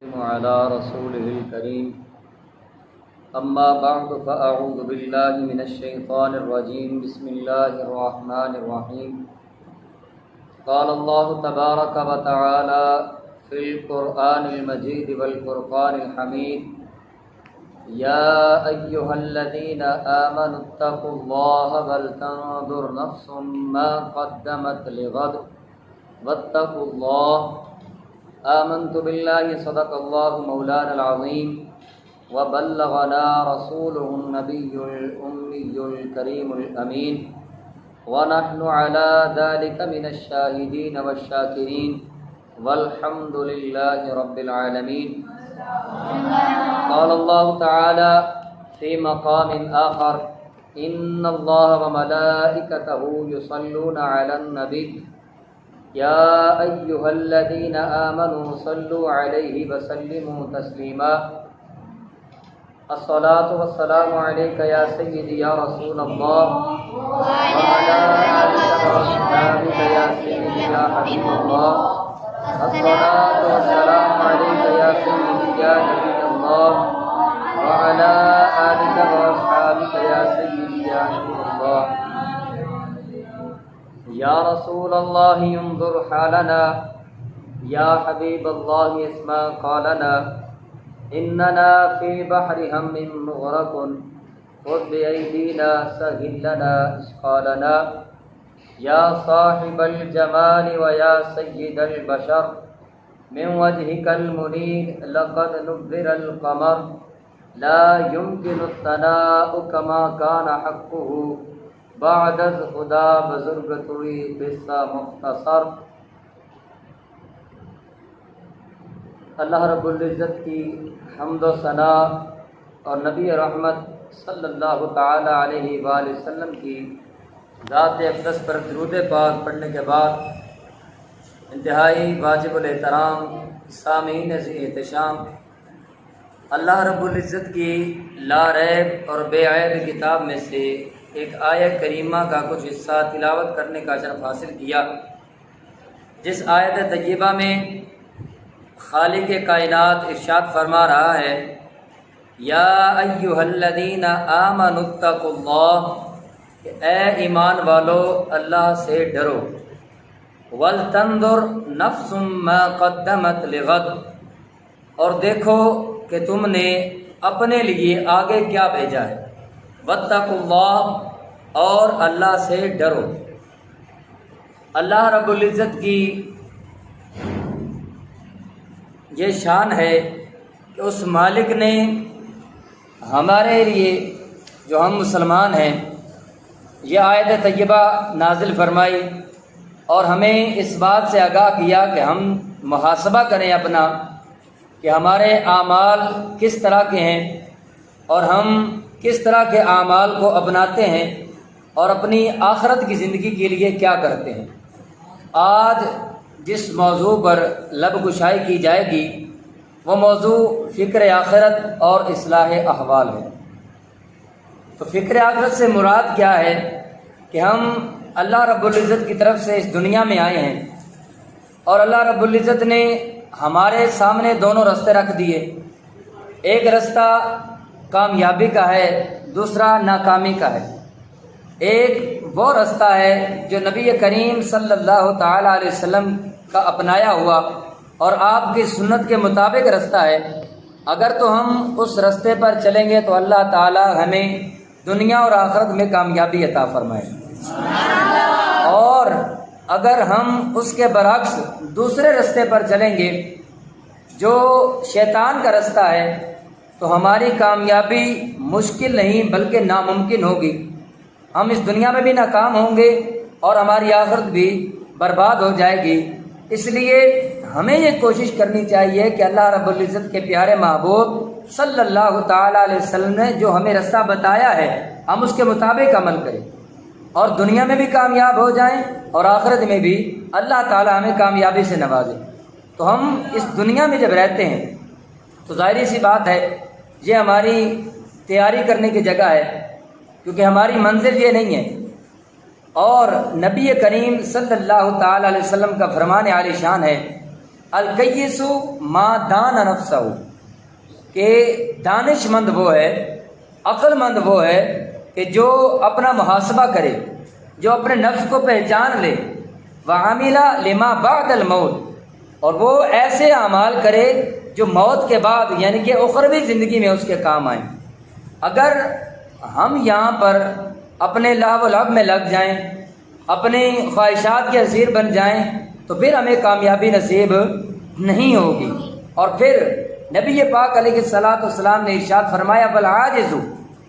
على رسوله الكريم أما بعد فأعوذ بالله من الشيطان الرجيم بسم الله الرحمن الرحيم قال الله تبارك وتعالى في القرآن المجيد والفرقان الحميد يا أيها الذين آمنوا اتقوا الله ولتنظر نفس ما قدمت لغد واتقوا الله آمنت بالله صدق الله مولانا العظيم وبلغنا رسوله النبي الأمي الكريم الأمين ونحن على ذلك من الشاهدين والشاكرين والحمد لله رب العالمين. قال الله تعالى في مقام آخر إن الله وملائكته يصلون على النبي يا أيها الذين آمنوا صلوا عليه وسلموا تسليما. الصلاة والسلام عليك يا سيدي يا رسول الله وعلى آلك وأصحابك يا سيدي يا حبيب الله. الصلاة والسلام عليك يا سيدي يا نبي الله وعلى آلك وأصحابك يا سيدي يا نبي الله. یا رسول اللہ انظر حالنا یا حبیب اللہ اسمع قالنا اننا فی بحر ہم مغرق خذ بأیدینا سہل لنا اشقالنا. یا صاحب الجمال ویا سید البشر من وجهك المنیر لقد نبر القمر لا يمكن الثناء كما كان حقه بعد از خدا بزرگ توی قصہ مختصر. اللہ رب العزت کی حمد و ثنا اور نبی رحمت صلی اللہ تعالی علیہ وآلہ وسلم کی ذات اقدس پر درود پاک پڑھنے کے بعد انتہائی واجب الاحترام سامعین احتشام اللہ رب العزت کی لا ریب اور بے عیب کتاب میں سے ایک آیت کریمہ کا کچھ حصہ تلاوت کرنے کا شرف حاصل کیا، جس آیت طیبہ میں خالق کائنات ارشاد فرما رہا ہے یا ایھا الذین آمنوا اتقوا اللہ، کہ اے ایمان والو اللہ سے ڈرو. ولتنظر نفس ما قدمت لغد، اور دیکھو کہ تم نے اپنے لیے آگے کیا بھیجا ہے. واتقوا اللہ، اور اللہ سے ڈرو. اللہ رب العزت کی یہ شان ہے کہ اس مالک نے ہمارے لیے جو ہم مسلمان ہیں یہ آیت طیبہ نازل فرمائی اور ہمیں اس بات سے آگاہ کیا کہ ہم محاسبہ کریں اپنا کہ ہمارے اعمال کس طرح کے ہیں اور ہم کس طرح کے اعمال کو اپناتے ہیں اور اپنی آخرت کی زندگی کے لیے کیا کرتے ہیں. آج جس موضوع پر لب گشائی کی جائے گی وہ موضوع فکر آخرت اور اصلاح احوال ہے. تو فکر آخرت سے مراد کیا ہے کہ ہم اللہ رب العزت کی طرف سے اس دنیا میں آئے ہیں اور اللہ رب العزت نے ہمارے سامنے دونوں راستے رکھ دیے. ایک رستہ کامیابی کا ہے، دوسرا ناکامی کا ہے. ایک وہ رستہ ہے جو نبی کریم صلی اللہ تعالی علیہ وسلم کا اپنایا ہوا اور آپ کی سنت کے مطابق رستہ ہے. اگر تو ہم اس رستے پر چلیں گے تو اللہ تعالی ہمیں دنیا اور آخرت میں کامیابی عطا فرمائے، اور اگر ہم اس کے برعکس دوسرے رستے پر چلیں گے جو شیطان کا رستہ ہے تو ہماری کامیابی مشکل نہیں بلکہ ناممکن ہوگی. ہم اس دنیا میں بھی ناکام ہوں گے اور ہماری آخرت بھی برباد ہو جائے گی. اس لیے ہمیں یہ کوشش کرنی چاہیے کہ اللہ رب العزت کے پیارے محبوب صلی اللہ تعالیٰ علیہ وسلم نے جو ہمیں رستہ بتایا ہے ہم اس کے مطابق عمل کریں اور دنیا میں بھی کامیاب ہو جائیں اور آخرت میں بھی اللہ تعالیٰ ہمیں کامیابی سے نوازے. تو ہم اس دنیا میں جب رہتے ہیں تو ظاہری سی بات ہے یہ ہماری تیاری کرنے کی جگہ ہے، کیونکہ ہماری منزل یہ نہیں ہے. اور نبی کریم صلی اللہ تعالی علیہ وسلم کا فرمان عالی شان ہے الکیس ما دان نفسہ، کہ دانش مند وہ ہے، عقل مند وہ ہے کہ جو اپنا محاسبہ کرے، جو اپنے نفس کو پہچان لے، وعمل لما بعد الموت، اور وہ ایسے اعمال کرے جو موت کے بعد یعنی کہ اخروی زندگی میں اس کے کام آئیں۔ اگر ہم یہاں پر اپنے لہو و لعب میں لگ جائیں، اپنی خواہشات کے اسیر بن جائیں، تو پھر ہمیں کامیابی نصیب نہیں ہوگی۔ اور پھر نبی پاک علیہ الصلوۃ والسلام نے ارشاد فرمایا والعاجز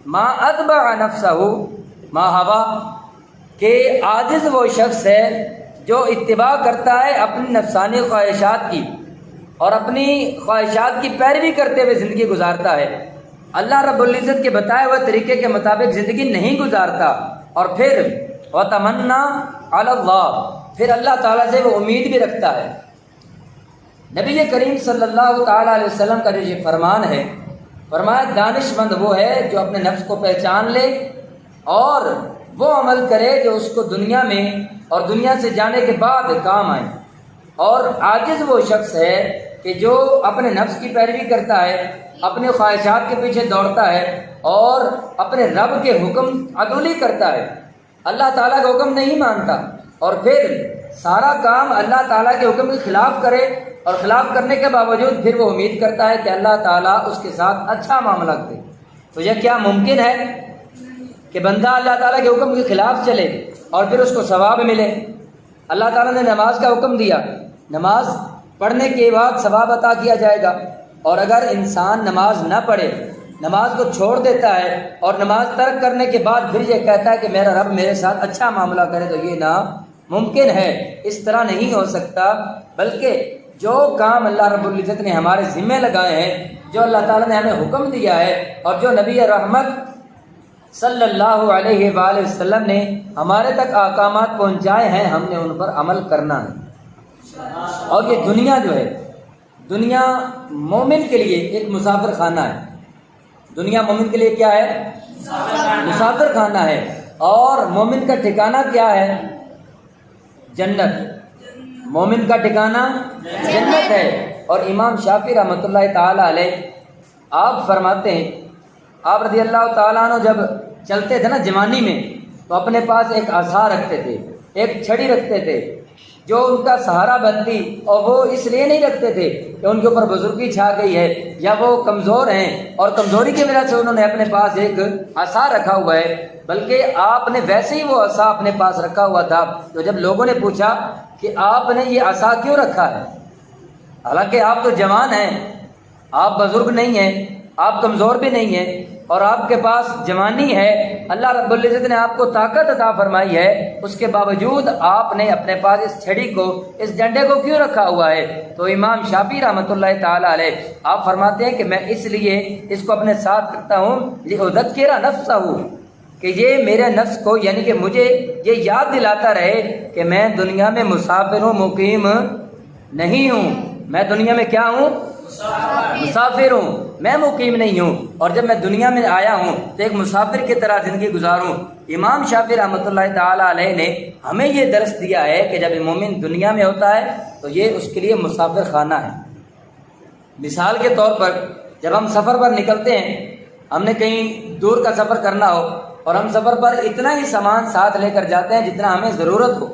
ما اتبع نفسہ ما ہوا، کہ عاجز وہ شخص ہے جو اتباع کرتا ہے اپنی نفسانی خواہشات کی اور اپنی خواہشات کی پیروی کرتے ہوئے زندگی گزارتا ہے، اللہ رب العزت کے بتائے ہوئے طریقے کے مطابق زندگی نہیں گزارتا، اور پھر وتمنا علی اللہ، پھر اللہ تعالیٰ سے وہ امید بھی رکھتا ہے۔ نبی کریم صلی اللہ تعالیٰ علیہ وسلم کا جو یہ فرمان ہے، فرمایا دانش مند وہ ہے جو اپنے نفس کو پہچان لے اور وہ عمل کرے جو اس کو دنیا میں اور دنیا سے جانے کے بعد کام آئے، اور عاجز وہ شخص ہے کہ جو اپنے نفس کی پیروی کرتا ہے، اپنے خواہشات کے پیچھے دوڑتا ہے اور اپنے رب کے حکم عدولی کرتا ہے، اللہ تعالیٰ کا حکم نہیں مانتا، اور پھر سارا کام اللہ تعالیٰ کے حکم کے خلاف کرے، اور خلاف کرنے کے باوجود پھر وہ امید کرتا ہے کہ اللہ تعالیٰ اس کے ساتھ اچھا معاملہ کرے۔ تو یہ کیا ممکن ہے کہ بندہ اللہ تعالیٰ کے حکم کے خلاف چلے اور پھر اس کو ثواب ملے؟ اللہ تعالیٰ نے نماز کا حکم دیا، نماز پڑھنے کے بعد ثواب عطا کیا جائے گا، اور اگر انسان نماز نہ پڑھے، نماز کو چھوڑ دیتا ہے اور نماز ترک کرنے کے بعد پھر یہ کہتا ہے کہ میرا رب میرے ساتھ اچھا معاملہ کرے، تو یہ ناممکن ہے، اس طرح نہیں ہو سکتا۔ بلکہ جو کام اللہ رب العزت نے ہمارے ذمہ لگائے ہیں، جو اللہ تعالیٰ نے ہمیں حکم دیا ہے، اور جو نبی رحمت صلی اللہ علیہ وآلہ وسلم نے ہمارے تک احکامات پہنچائے ہیں، ہم نے ان پر عمل کرنا ہے۔ اور یہ دنیا جو ہے، دنیا مومن کے لیے ایک مسافر خانہ ہے۔ دنیا مومن کے لیے کیا ہے؟ مسافر خانہ ہے، اور مومن کا ٹھکانہ کیا ہے؟ جنت۔ مومن کا ٹھکانہ جنت ہے۔ اور امام شافعی رحمۃ اللہ تعالی علیہ آپ فرماتے ہیں، آپ رضی اللہ تعالیٰ عنہ جب چلتے تھے نا جوانی میں، تو اپنے پاس ایک عصا رکھتے تھے، ایک چھڑی رکھتے تھے جو ان کا سہارا بنتی، اور وہ اس لیے نہیں رکھتے تھے کہ ان کے اوپر بزرگی چھا گئی ہے یا وہ کمزور ہیں اور کمزوری کی وجہ سے انہوں نے اپنے پاس ایک عصا رکھا ہوا ہے، بلکہ آپ نے ویسے ہی وہ عصا اپنے پاس رکھا ہوا تھا۔ تو جب لوگوں نے پوچھا کہ آپ نے یہ عصا کیوں رکھا ہے، حالانکہ آپ تو جوان ہیں، آپ بزرگ نہیں ہیں، آپ کمزور بھی نہیں ہیں، اور آپ کے پاس جوانی ہے، اللہ رب العزت نے آپ کو طاقت عطا فرمائی ہے، اس کے باوجود آپ نے اپنے پاس اس چھڑی کو، اس ڈنڈے کو کیوں رکھا ہوا ہے؟ تو امام شافعی رحمۃ اللہ تعالی علیہ آپ فرماتے ہیں کہ میں اس لیے اس کو اپنے ساتھ رکھتا ہوں لأذکر نفسہ، کہ یہ میرے نفس کو یعنی کہ مجھے یہ یاد دلاتا رہے کہ میں دنیا میں مسافر ہوں، مقیم نہیں ہوں۔ میں دنیا میں کیا ہوں؟ مسافر ہوں، میں مقیم نہیں ہوں، اور جب میں دنیا میں آیا ہوں تو ایک مسافر کی طرح زندگی گزاروں۔ امام شافعی رحمۃ اللہ تعالی علیہ نے ہمیں یہ درس دیا ہے کہ جب مومن دنیا میں ہوتا ہے تو یہ اس کے لیے مسافر خانہ ہے۔ مثال کے طور پر جب ہم سفر پر نکلتے ہیں، ہم نے کہیں دور کا سفر کرنا ہو، اور ہم سفر پر اتنا ہی سامان ساتھ لے کر جاتے ہیں جتنا ہمیں ضرورت ہو،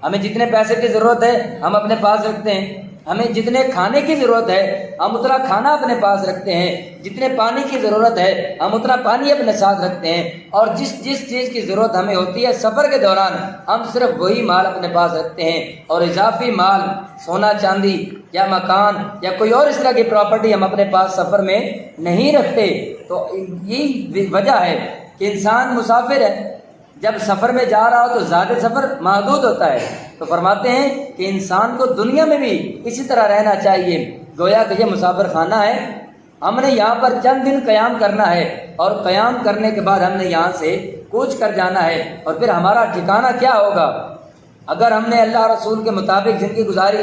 ہمیں جتنے پیسے کی ضرورت ہے ہم اپنے پاس رکھتے ہیں، ہمیں جتنے کھانے کی ضرورت ہے ہم اتنا کھانا اپنے پاس رکھتے ہیں، جتنے پانی کی ضرورت ہے ہم اتنا پانی اپنے ساتھ رکھتے ہیں، اور جس چیز کی ضرورت ہمیں ہوتی ہے سفر کے دوران ہم صرف وہی مال اپنے پاس رکھتے ہیں، اور اضافی مال سونا چاندی یا مکان یا کوئی اور اس طرح کی پراپرٹی ہم اپنے پاس سفر میں نہیں رکھتے۔ تو یہی وجہ ہے کہ انسان مسافر ہے، جب سفر میں جا رہا ہو تو زیادہ سفر محدود ہوتا ہے۔ تو فرماتے ہیں کہ انسان کو دنیا میں بھی اسی طرح رہنا چاہیے، گویا کہ یہ مسافر خانہ ہے، ہم نے یہاں پر چند دن قیام کرنا ہے، اور قیام کرنے کے بعد ہم نے یہاں سے کوچ کر جانا ہے، اور پھر ہمارا ٹھکانہ کیا ہوگا؟ اگر ہم نے اللہ رسول کے مطابق زندگی گزاری،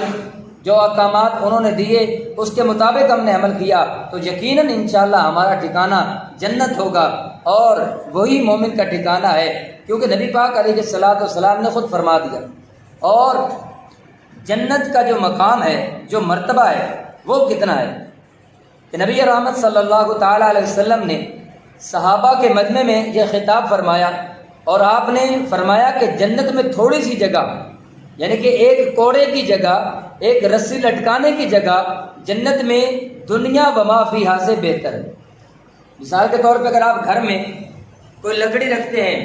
جو احکامات انہوں نے دیے اس کے مطابق ہم نے عمل کیا، تو یقیناً انشاءاللہ ہمارا ٹھکانہ جنت ہوگا، اور وہی مومن کا ٹھکانہ ہے، کیونکہ نبی پاک علیہ الصلوۃ والسلام نے خود فرما دیا۔ اور جنت کا جو مقام ہے، جو مرتبہ ہے، وہ کتنا ہے کہ نبی رحمت صلی اللہ تعالیٰ علیہ وسلم نے صحابہ کے مجمع میں یہ خطاب فرمایا، اور آپ نے فرمایا کہ جنت میں تھوڑی سی جگہ، یعنی کہ ایک کوڑے کی جگہ، ایک رسی لٹکانے کی جگہ جنت میں دنیا و ما فیہا سے بہتر ہے۔ مثال کے طور پہ اگر آپ گھر میں کوئی لکڑی رکھتے ہیں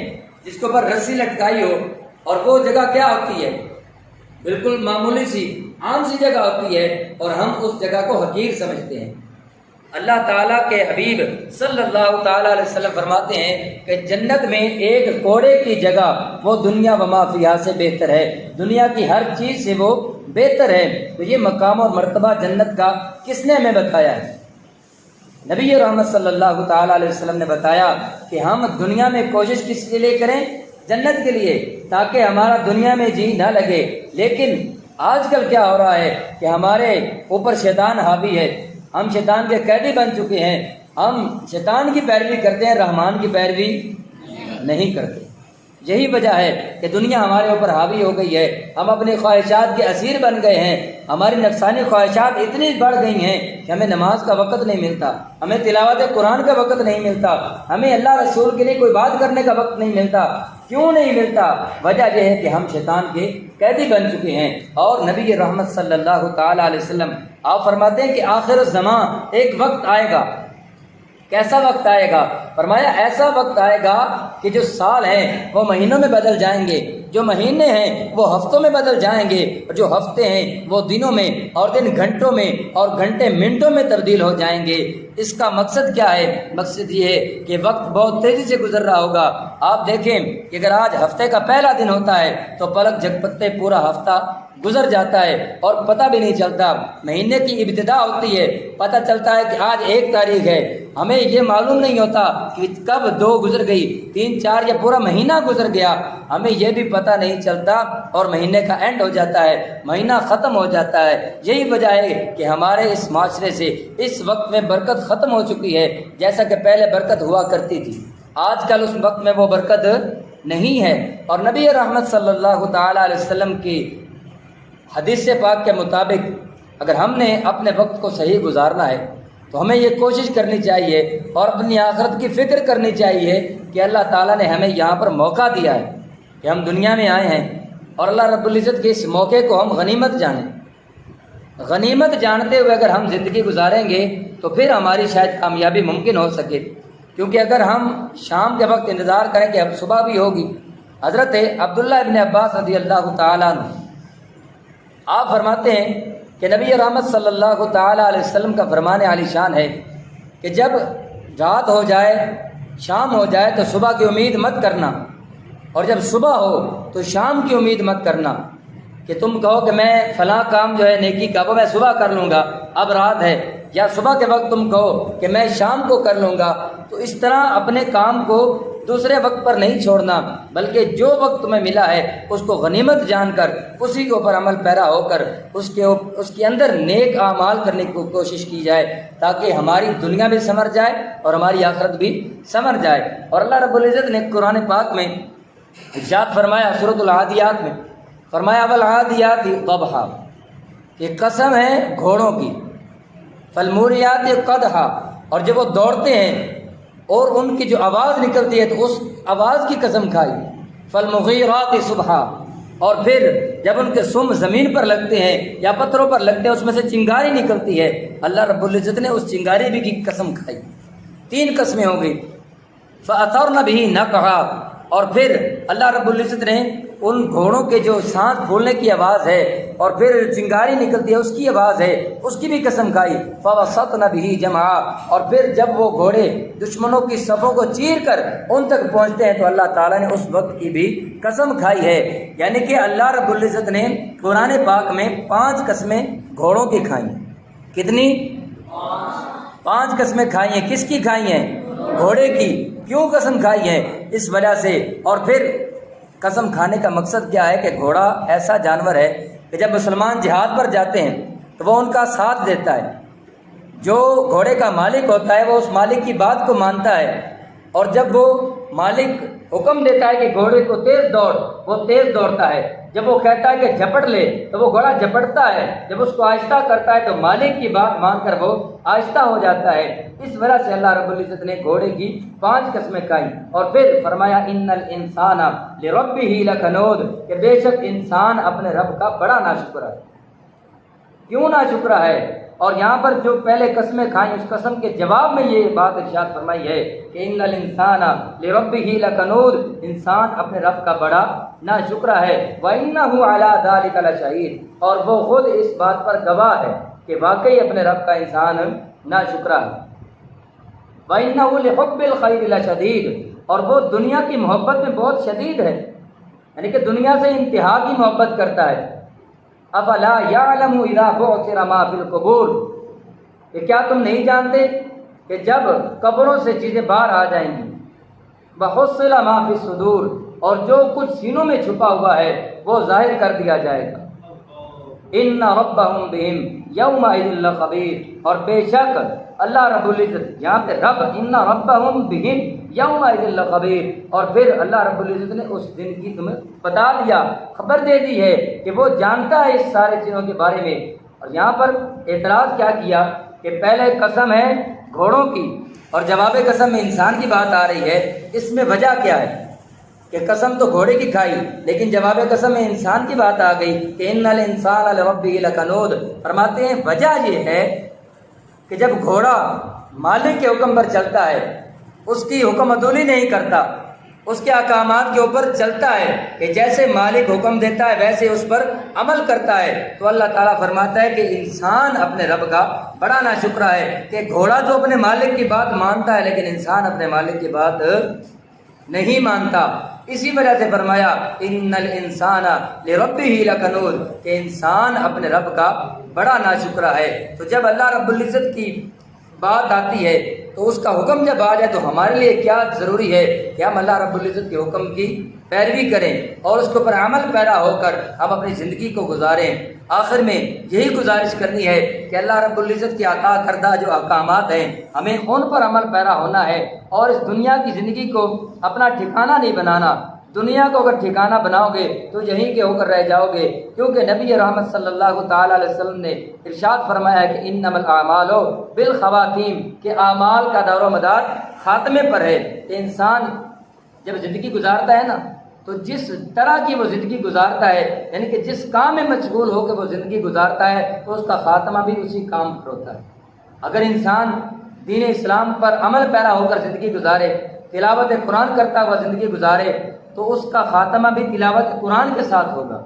جس کے اوپر رسی لٹکائی ہو، اور وہ جگہ کیا ہوتی ہے؟ بالکل معمولی سی عام سی جگہ ہوتی ہے، اور ہم اس جگہ کو حقیر سمجھتے ہیں۔ اللہ تعالیٰ کے حبیب صلی اللہ تعالیٰ علیہ وسلم فرماتے ہیں کہ جنت میں ایک کوڑے کی جگہ وہ دنیا و ما فیہا سے بہتر ہے، دنیا کی ہر چیز سے وہ بہتر ہے۔ تو یہ مقام اور مرتبہ جنت کا کس نے ہمیں بتایا ہے؟ نبی رحمت صلی اللہ تعالیٰ علیہ وسلم نے بتایا کہ ہم دنیا میں کوشش کس کے لیے کریں؟ جنت کے لیے، تاکہ ہمارا دنیا میں جی نہ لگے۔ لیکن آج کل کیا ہو رہا ہے کہ ہمارے اوپر شیطان حاوی ہے، ہم شیطان کے قیدی بن چکے ہیں، ہم شیطان کی پیروی کرتے ہیں، رحمان کی پیروی نہیں کرتے۔ یہی وجہ ہے کہ دنیا ہمارے اوپر حاوی ہو گئی ہے، ہم اپنی خواہشات کے اسیر بن گئے ہیں، ہماری نفسانی خواہشات اتنی بڑھ گئی ہیں کہ ہمیں نماز کا وقت نہیں ملتا، ہمیں تلاوت قرآن کا وقت نہیں ملتا، ہمیں اللہ رسول کے لیے کوئی بات کرنے کا وقت نہیں ملتا۔ کیوں نہیں ملتا؟ وجہ یہ ہے کہ ہم شیطان کے قیدی بن چکے ہیں۔ اور نبی رحمت صلی اللہ تعالیٰ علیہ وسلم آپ فرماتے ہیں کہ آخر الزمان ایک وقت آئے گا۔ کیسا وقت آئے گا؟ فرمایا ایسا وقت آئے گا کہ جو سال ہیں وہ مہینوں میں بدل جائیں گے، جو مہینے ہیں وہ ہفتوں میں بدل جائیں گے، اور جو ہفتے ہیں وہ دنوں میں، اور دن گھنٹوں میں، اور گھنٹے منٹوں میں تبدیل ہو جائیں گے۔ اس کا مقصد کیا ہے؟ مقصد یہ ہے کہ وقت بہت تیزی سے گزر رہا ہوگا۔ آپ دیکھیں کہ اگر آج ہفتے کا پہلا دن ہوتا ہے تو پلک جھپکتے پورا ہفتہ گزر جاتا ہے اور پتہ بھی نہیں چلتا۔ مہینے کی ابتدا ہوتی ہے، پتہ چلتا ہے کہ آج 1 تاریخ ہے، ہمیں یہ معلوم نہیں ہوتا کہ کب 2 گزر گئی، 3 4 یا پورا مہینہ گزر گیا، ہمیں یہ بھی پتہ نہیں چلتا، اور مہینے کا اینڈ ہو جاتا ہے، مہینہ ختم ہو جاتا ہے۔ یہی وجہ ہے کہ ہمارے اس معاشرے سے اس وقت میں برکت ختم ہو چکی ہے۔ جیسا کہ پہلے برکت ہوا کرتی تھی، آج کل اس وقت میں وہ برکت نہیں ہے۔ اور نبی رحمت صلی اللہ تعالیٰ علیہ وسلم کی حدیث پاک کے مطابق اگر ہم نے اپنے وقت کو صحیح گزارنا ہے تو ہمیں یہ کوشش کرنی چاہیے اور اپنی آخرت کی فکر کرنی چاہیے کہ اللہ تعالیٰ نے ہمیں یہاں پر موقع دیا ہے کہ ہم دنیا میں آئے ہیں، اور اللہ رب العزت کے اس موقع کو ہم غنیمت جانیں۔ غنیمت جانتے ہوئے اگر ہم زندگی گزاریں گے تو پھر ہماری شاید کامیابی ممکن ہو سکے، کیونکہ اگر ہم شام کے وقت انتظار کریں کہ اب صبح بھی ہوگی۔ حضرت عبداللہ ابن عباس رضی اللہ تعالیٰ عنہ آپ فرماتے ہیں کہ نبی رحمت صلی اللہ تعالیٰ علیہ وسلم کا فرمان عالی شان ہے کہ جب رات ہو جائے، شام ہو جائے تو صبح کی امید مت کرنا، اور جب صبح ہو تو شام کی امید مت کرنا کہ تم کہو کہ میں فلاں کام جو ہے نیکی کا وہ میں صبح کر لوں گا، اب رات ہے، یا صبح کے وقت تم کہو کہ میں شام کو کر لوں گا۔ تو اس طرح اپنے کام کو دوسرے وقت پر نہیں چھوڑنا، بلکہ جو وقت تمہیں ملا ہے اس کو غنیمت جان کر اسی کے اوپر عمل پیرا ہو کر اس کے اندر نیک اعمال کرنے کی کوشش کی جائے، تاکہ ہماری دنیا بھی سنور جائے اور ہماری آخرت بھی سنور جائے۔ اور اللہ رب العزت نے قرآن پاک میں ارشاد فرمایا سورۃ العادیات میں، فرمایا والعادیات ضبحا، یہ قسم ہے گھوڑوں کی، فالموریات قدحا، اور جب وہ دوڑتے ہیں اور ان کی جو آواز نکلتی ہے تو اس آواز کی قسم کھائی، فالمغیرات صبحا، اور پھر جب ان کے سم زمین پر لگتے ہیں یا پتھروں پر لگتے ہیں اس میں سے چنگاری نکلتی ہے، اللہ رب العزت نے اس چنگاری بھی کی قسم کھائی۔ 3 قسمیں ہو گئی۔ فأثرن به نقعا، اور پھر اللہ رب العزت نے ان گھوڑوں کے جو سانس پھولنے کی آواز ہے اور پھر چنگاری نکلتی ہے اس کی آواز ہے، اس کی بھی قسم کھائی۔ فوسطن به جمعا، اور پھر جب وہ گھوڑے دشمنوں کی صفوں کو چیر کر ان تک پہنچتے ہیں تو اللہ تعالیٰ نے اس وقت کی بھی قسم کھائی ہے۔ یعنی کہ اللہ رب العزت نے قرآن پاک میں 5 قسمیں گھوڑوں کی کھائی ہیں۔ کتنی؟ 5 قسمیں کھائی ہیں۔ کس کی کھائی ہیں؟ گھوڑے کی۔ کیوں قسم کھائی ہے؟ اس وجہ سے۔ اور پھر قسم کھانے کا مقصد کیا ہے کہ گھوڑا ایسا جانور ہے کہ جب مسلمان جہاد پر جاتے ہیں تو وہ ان کا ساتھ دیتا ہے۔ جو گھوڑے کا مالک ہوتا ہے وہ اس مالک کی بات کو مانتا ہے اور جب وہ مالک حکم دیتا ہے کہ گھوڑے کو تیز دوڑ، وہ تیز دوڑتا ہے، جب وہ کہتا ہے کہ جھپٹ لے تو وہ گھوڑا جھپٹتا ہے، جب اس کو آہستہ کرتا ہے تو مالک کی بات مان کر وہ آہستہ ہو جاتا ہے۔ اس وجہ سے اللہ رب العزت نے گھوڑے کی 5 قسمیں کہیں اور پھر فرمایا ان الانسان لربہ لکنود، کہ بے شک انسان اپنے رب کا بڑا ناشکر ہے۔ کیوں ناشکر ہے؟ اور یہاں پر جو پہلے قسمیں کھائیں اس قسم کے جواب میں یہ بات ارشاد فرمائی ہے کہ ان الانسان لربہ لکنود، انسان اپنے رب کا بڑا ناشکر ہے۔ وَإِنَّهُ عَلَى ذَلِكَ لَشَهِيدٌ، اور وہ خود اس بات پر گواہ ہے کہ واقعی اپنے رب کا انسان ناشکر ہے۔ وَإِنَّهُ لِحُبِّ الْخَيْرِ لَشَدِيدٌ، اور وہ دنیا کی محبت میں بہت شدید ہے، یعنی کہ دنیا سے انتہا کی محبت کرتا ہے۔ افلا یعلم اذا بعثر ما فی القبور، کہ کیا تم نہیں جانتے کہ جب قبروں سے چیزیں باہر آ جائیں گی، وحصل ما فی الصدور، اور جو کچھ سینوں میں چھپا ہوا ہے وہ ظاہر کر دیا جائے گا۔ ان ربهم بهم یومئذ لخبیر، اور بے شک اللہ رب العزت، یہاں پہ رب، ان ربهم بهم یومئذ لخبیر، اور پھر اللہ رب العزت نے اس دن کی تمہیں بتا دیا، خبر دے دی ہے کہ وہ جانتا ہے اس سارے چیزوں کے بارے میں۔ اور یہاں پر اعتراض کیا کیا کہ پہلے قسم ہے گھوڑوں کی اور جواب قسم میں انسان کی بات آ رہی ہے، اس میں وجہ کیا ہے کہ قسم تو گھوڑے کی کھائی لیکن جواب قسم میں انسان کی بات آ گئی کہ ان الانسان لربہ لکنود۔ فرماتے ہیں وجہ یہ ہے کہ جب گھوڑا مالک کے حکم پر چلتا ہے، اس کی حکم عدولی نہیں کرتا، اس کے احکامات کے اوپر چلتا ہے کہ جیسے مالک حکم دیتا ہے ویسے اس پر عمل کرتا ہے، تو اللہ تعالیٰ فرماتا ہے کہ انسان اپنے رب کا بڑا ناشکر ہے کہ گھوڑا تو اپنے مالک کی بات مانتا ہے لیکن انسان اپنے مالک کی بات نہیں مانتا۔ اسی وجہ سے فرمایا ان الانسان لربہ لکنود، کہ انسان اپنے رب کا بڑا ناشکر ہے۔ تو جب اللہ رب العزت کی بات آتی ہے تو اس کا حکم جب آ جائے تو ہمارے لیے کیا ضروری ہے کہ ہم اللہ رب العزت کے حکم کی پیروی کریں اور اس کے اوپر عمل پیرا ہو کر ہم اپنی زندگی کو گزاریں۔ آخر میں یہی گزارش کرنی ہے کہ اللہ رب العزت کی عطا کردہ جو احکامات ہیں ہمیں ان پر عمل پیرا ہونا ہے، اور اس دنیا کی زندگی کو اپنا ٹھکانہ نہیں بنانا۔ دنیا کو اگر ٹھکانہ بناؤ گے تو یہیں کے ہو کر رہ جاؤ گے، کیونکہ نبی رحمت صلی اللہ تعالیٰ علیہ وسلم نے ارشاد فرمایا ہے کہ انما الاعمال بالخواتیم، کہ اعمال کا دار و مدار خاتمے پر ہے۔ کہ انسان جب زندگی گزارتا ہے نا تو جس طرح کی وہ زندگی گزارتا ہے، یعنی کہ جس کام میں مشغول ہو کے وہ زندگی گزارتا ہے تو اس کا خاتمہ بھی اسی کام پر ہوتا ہے۔ اگر انسان دین اسلام پر عمل پیرا ہو کر زندگی گزارے، تلاوت قرآن کرتا ہوا زندگی گزارے، تو اس کا خاتمہ بھی تلاوت قرآن کے ساتھ ہوگا۔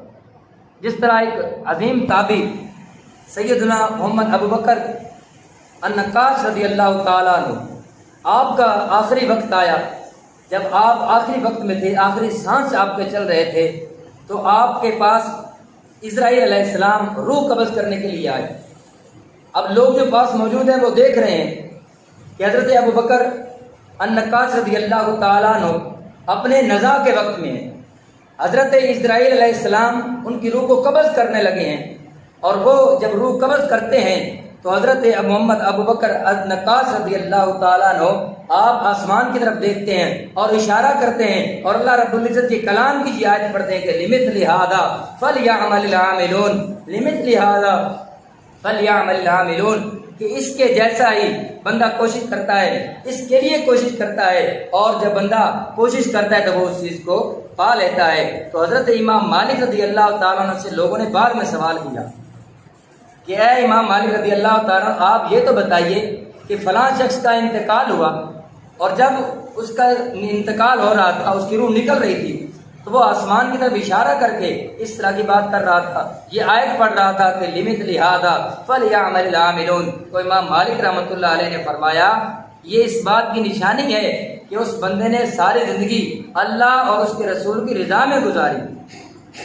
جس طرح ایک عظیم تابعی سیدنا محمد ابو بکر النقاش رضی اللہ تعالیٰ عنہ، آپ کا آخری وقت آیا، جب آپ آخری وقت میں تھے، آخری سانس آپ کے چل رہے تھے، تو آپ کے پاس اسرائیل علیہ السلام روح قبض کرنے کے لیے آئے۔ اب لوگ جو پاس موجود ہیں وہ دیکھ رہے ہیں کہ حضرت ابو بکر النقاش رضی اللہ تعالیٰ عنہ اپنے نزا کے وقت میں ہیں، حضرت اسرائیل علیہ السلام ان کی روح کو قبض کرنے لگے ہیں، اور وہ جب روح قبض کرتے ہیں تو حضرت محمد ابو بکر النقاش رضی اللہ تعالیٰ عنہ آپ آسمان کی طرف دیکھتے ہیں اور اشارہ کرتے ہیں اور اللہ رب العزت کے کلام کی آیت پڑھتے ہیں کہ لمثل ھذا فلیعمل العاملون، لمثل ھذا فلیعمل العاملون، کہ اس کے جیسا ہی بندہ کوشش کرتا ہے، اس کے لیے کوشش کرتا ہے، اور جب بندہ کوشش کرتا ہے تو وہ اس چیز کو پا لیتا ہے۔ تو حضرت امام مالک رضی اللہ تعالیٰ عنہ سے لوگوں نے بعد میں سوال کیا کہ اے امام مالک رضی اللہ تعالیٰ عنہ، آپ یہ تو بتائیے کہ فلاں شخص کا انتقال ہوا، اور جب اس کا انتقال ہو رہا تھا، اس کی روح نکل رہی تھی، تو وہ آسمان کی طرف اشارہ کر کے اس طرح کی بات کر رہا تھا، یہ آیت پڑھ رہا تھا کہ لمثل ھذا فلیعمل العاملون۔ تو امام مالک رحمۃ اللہ علیہ نے فرمایا یہ اس بات کی نشانی ہے کہ اس بندے نے ساری زندگی اللہ اور اس کے رسول کی رضا میں گزاری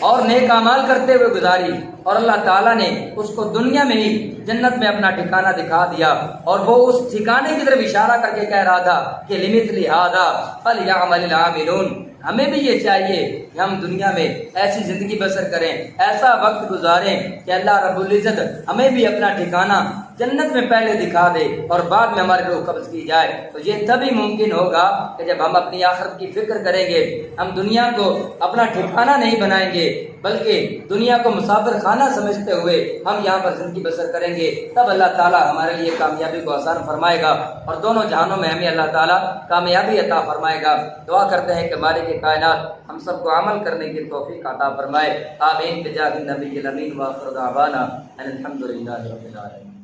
اور نیک اعمال کرتے ہوئے گزاری، اور اللہ تعالیٰ نے اس کو دنیا میں ہی جنت میں اپنا ٹھکانہ دکھا دیا، اور وہ اس ٹھکانے کی طرف اشارہ کر کے کہہ رہا تھا کہ لمثل ھذا فلیعمل العاملون۔ ہمیں بھی یہ چاہیے کہ ہم دنیا میں ایسی زندگی بسر کریں، ایسا وقت گزاریں کہ اللہ رب العزت ہمیں بھی اپنا ٹھکانہ جنت میں پہلے دکھا دے اور بعد میں ہماری روح قبض کی جائے۔ تو یہ تبھی ممکن ہوگا کہ جب ہم اپنی آخرت کی فکر کریں گے، ہم دنیا کو اپنا ٹھکانہ نہیں بنائیں گے بلکہ دنیا کو مسافر خانہ سمجھتے ہوئے ہم یہاں پر زندگی بسر کریں گے، تب اللہ تعالیٰ ہمارے لیے کامیابی کو آسان فرمائے گا اور دونوں جہانوں میں ہمیں اللہ تعالیٰ کامیابی عطا فرمائے گا۔ دعا کرتے ہیں کہ مالک کائنات ہم سب کو عمل کرنے کی توفیق عطا فرمائے۔ آمین بجاہ النبی الامین وآخر دعوانا ان الحمد للہ رب العالمین۔